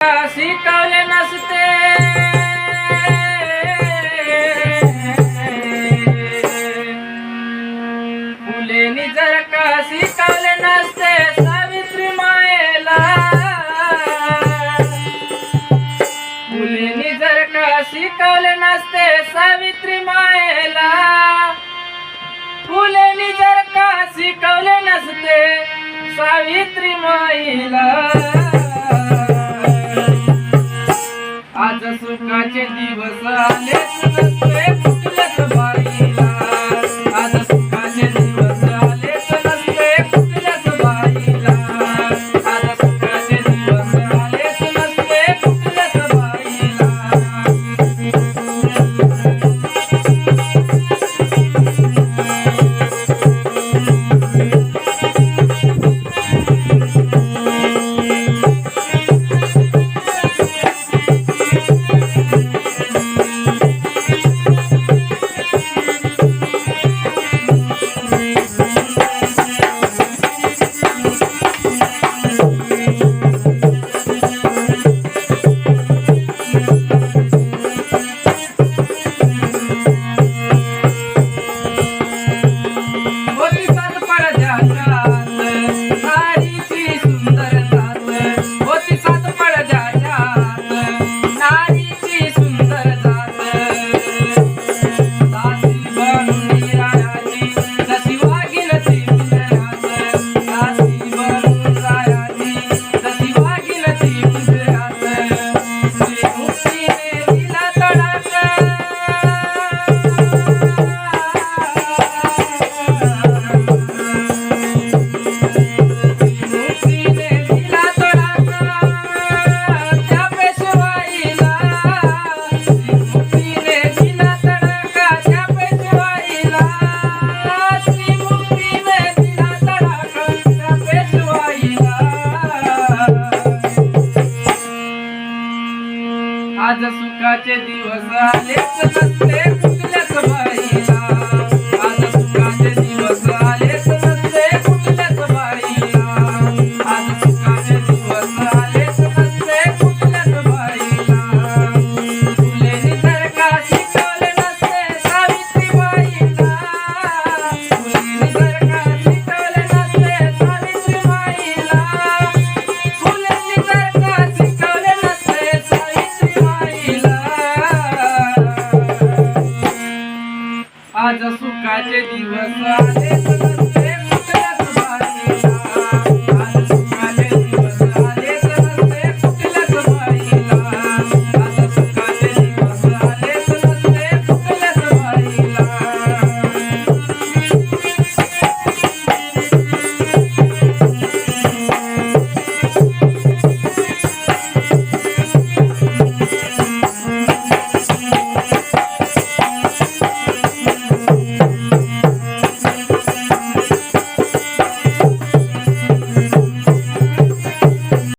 शिकवले नसते फुलेनी जर का शिकवले नसते सावित्री मायेला फुलेनी जर का शिकवले नसते सावित्री मायेला फुलेनी जर का शिकवले नसते सावित्री मायेला आज सुखाचे दिवस आलेच नसते कुठल्याच बाईला आज सुखाचे दिवस आलेच नसते कुठल्याच बाईला आज सुखाचे दिवस आलेच नसते कुठल्याच बाईला आज सुखाचे दिवस आलेच नसते